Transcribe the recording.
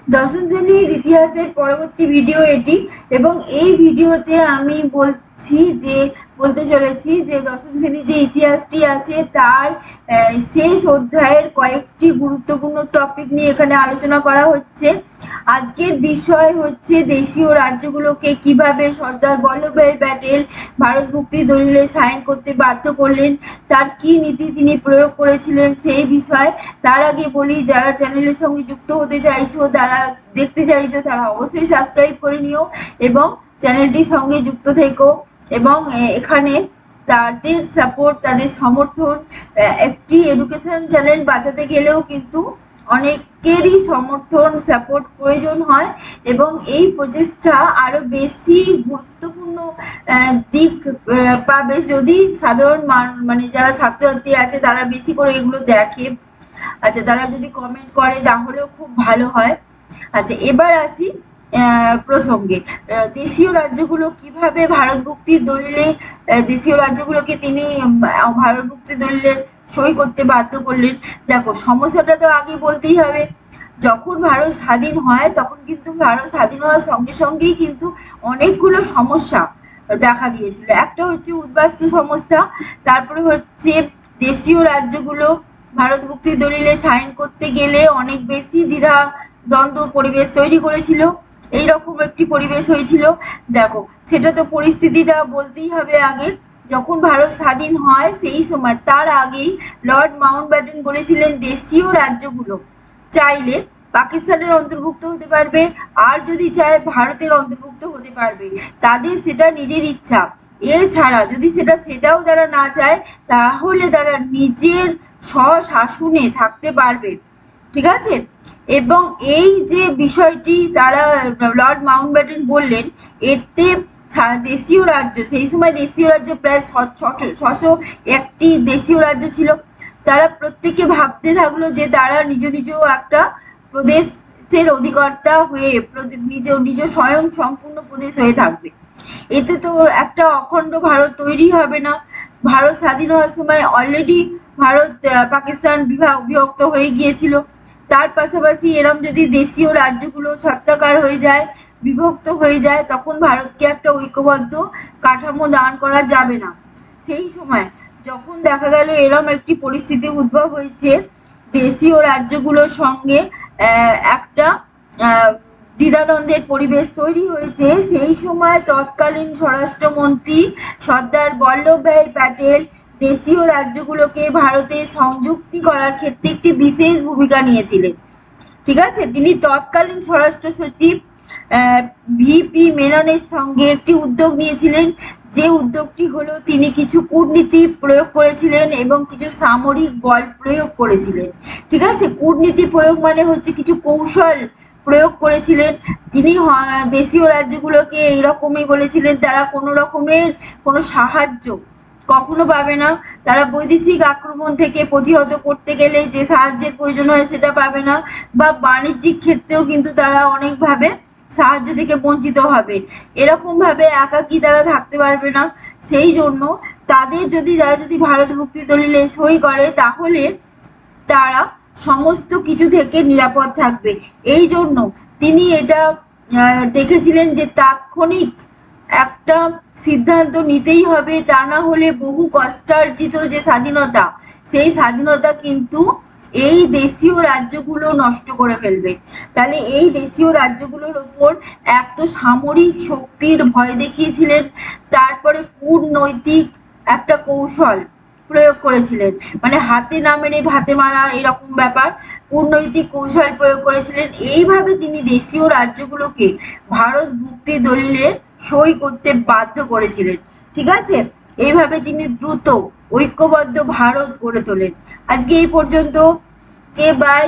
দশম শ্রেণীর ইতিহাসের পরবর্তী ভিডিও এটি, এবং এই ভিডিওতে আমি বলতে চলেছি যে দশম শ্রেণীর যে ইতিহাসটি আছে তার শেষ অধ্যায়ের কয়েকটি গুরুত্বপূর্ণ টপিক নিয়ে এখানে আলোচনা করা হচ্ছে। আজকের বিষয় হচ্ছে দেশীয় রাজ্যগুলোকে কিভাবে সর্দার বল্লভভাই প্যাটেল ভারত মুক্তি দলিলে সাইন করতে বাধ্য করলেন, তার কি নীতি তিনি প্রয়োগ করেছিলেন সেই বিষয়। তার আগে বলি, যারা চ্যানেলের সঙ্গে যুক্ত হতে চাইছো, দেখতে চাইছো, তারা অবশ্যই সাবস্ক্রাইব করে নিও এবং চ্যানেলটির সঙ্গে যুক্ত থেকো। এবং এখানে তাদের সাপোর্ট, তাদের সমর্থন, একটি এডুকেশন চ্যানেল বাঁচাতে গেলেও কিন্তু অনেকেরই সমর্থন, সাপোর্ট প্রয়োজন হয়, এবং এই প্রচেষ্টা আরো বেশি গুরুত্বপূর্ণ দিক পাবে যদি সাধারণ মানে যারা ছাত্রছাত্রী আছে তারা বেশি করে এগুলো দেখে। আচ্ছা, তারা যদি কমেন্ট করে তাহলেও খুব ভালো হয়। আচ্ছা, এবার আসি প্রসঙ্গে। দেশীয় রাজ্যগুলো কিভাবে ভারত মুক্তির দলিলে দেশীয় রাজ্যগুলোকে তিনি ভারত মুক্তির দলিলে সই করতে বাধ্য করলেন। দেখো, সমস্যাটা তো আগে বলতেই হবে। যখন ভারত স্বাধীন হয় তখন কিন্তু ভারত স্বাধীন হওয়ার সঙ্গে সঙ্গেই কিন্তু অনেকগুলো সমস্যা দেখা দিয়েছিল। একটা হচ্ছে উদ্বাস্তু সমস্যা, তারপরে হচ্ছে দেশীয় রাজ্যগুলো ভারত মুক্তির দলিলে সাইন করতে গেলে অনেক বেশি দ্বিধা দ্বন্দ্ব পরিবেশ তৈরি করেছিল। এইরকম একটি পরিবেশ হয়েছিল। দেখো, সেটা তো পরিস্থিতিটা বলতেই হবে আগে। যখন ভারত স্বাধীন হয় সেই সময়, তার আগেই লর্ড মাউন্টব্যাটেন বলেছিলেন দেশীয় রাজ্যগুলো চাইলে পাকিস্তানের অন্তর্ভুক্ত হতে পারবে, আর যদি চায় ভারতের অন্তর্ভুক্ত হতে পারবে, তাদের সেটা নিজের ইচ্ছা। এছাড়া যদি সেটাও তারা না চায়, তাহলে তারা নিজের স্বশাসনে থাকতে পারবে। ঠিক আছে? এবং এই যে বিষয়টি তারা লর্ড মাউন্টব্যাটেন বললেন, এতে দেশীয় রাজ্য, সেই সময় দেশীয় রাজ্য প্রায় 601টি দেশীয় রাজ্য ছিল। তারা প্রত্যেকে ভাবতে থাকলো যে তারা নিজ নিজ একটা প্রদেশের অধিকর্তা হয়ে নিজ স্বয়ং সম্পূর্ণ প্রদেশ হয়ে থাকবে। এতে তো একটা অখণ্ড ভারত তৈরি হবে না। ভারত স্বাধীন হওয়ার সময় অলরেডি ভারত পাকিস্তান বিভক্ত হয়ে গিয়েছিল। তার পাশাপাশি এরম যদি দেশীয় রাজ্যগুলো ছত্রাকার হয়ে যায়, বিভক্ত হয়ে যায়, তখন ভারতকে একটা ঐক্যবদ্ধ কাঠামো দান করা যাবে না। সেই সময় যখন দেখা গেল এরম একটি পরিস্থিতি উদ্ভব হয়েছে, দেশীয় রাজ্যগুলোর সঙ্গে একটা দ্বিধাদ্বন্দ্বের পরিবেশ তৈরি হয়েছে, সেই সময় তৎকালীন স্বরাষ্ট্রমন্ত্রী সর্দার বল্লভভাই প্যাটেল দেশীয় রাজ্যগুলোকে ভারতে সংযুক্তি করার ক্ষেত্রে একটি বিশেষ ভূমিকা নিয়েছিলেন। ঠিক আছে? তিনি তৎকালীন স্বরাষ্ট্র সচিব ভিপি মেননের সঙ্গে একটি উদ্যোগ নিয়েছিলেন। যে উদ্যোগটি হলো, তিনি কিছু কূটনীতি প্রয়োগ করেছিলেন এবং কিছু সামরিক বল প্রয়োগ করেছিলেন। ঠিক আছে? কূটনীতি প্রয়োগ মানে হচ্ছে কিছু কৌশল প্রয়োগ করেছিলেন। তিনি দেশীয় রাজ্যগুলোকে এইরকমই বলেছিলেন তারা কোনো রকমের কোনো সাহায্য কখনো পাবে না। তারা বৈদেশিক আক্রমণ থেকে প্রতিহত করতে গেলে যে সাহায্যের প্রয়োজন হয় সেটা পাবে না, বা বাণিজ্যিক ক্ষেত্রেও কিন্তু তারা অনেকভাবে সাহায্য থেকে বঞ্চিত হবে। এরকম ভাবে একাকী তারা থাকতে পারবে না। সেই জন্য তারা যদি ভারত মুক্তি দলিলে সই করে, তাহলে তারা সমস্ত কিছু থেকে নিরাপদ থাকবে। এই জন্য তিনি এটা দেখেছিলেন যে তাৎক্ষণিক একটা সিদ্ধান্ত নিতেই হবে, তা না হলে বহু কষ্টার্জিত যে স্বাধীনতা, সেই স্বাধীনতা কিন্তু এই দেশীয় রাজ্যগুলো নষ্ট করে ফেলবে। তাহলে এই দেশীয় রাজ্যগুলোর ওপর এক তো সামরিক শক্তির ভয় দেখিয়েছিলেন, তারপরে কূটনৈতিক একটা কৌশল প্রয়োগ করেছিলেন, মানে হাতে না মেরে ভাতে মারা এরকম ব্যাপার, কূটনৈতিক কৌশল প্রয়োগ করেছিলেন। এইভাবে তিনি দেশীয় রাজ্যগুলোকে ভারত মুক্তি দলিলে সই করতে বাধ্য করেছিলেন। ঠিক আছে? এইভাবে তিনি দ্রুত ঐক্যবদ্ধ ভারত গড়ে তোলেন। আজকে এই পর্যন্ত। কে বাই।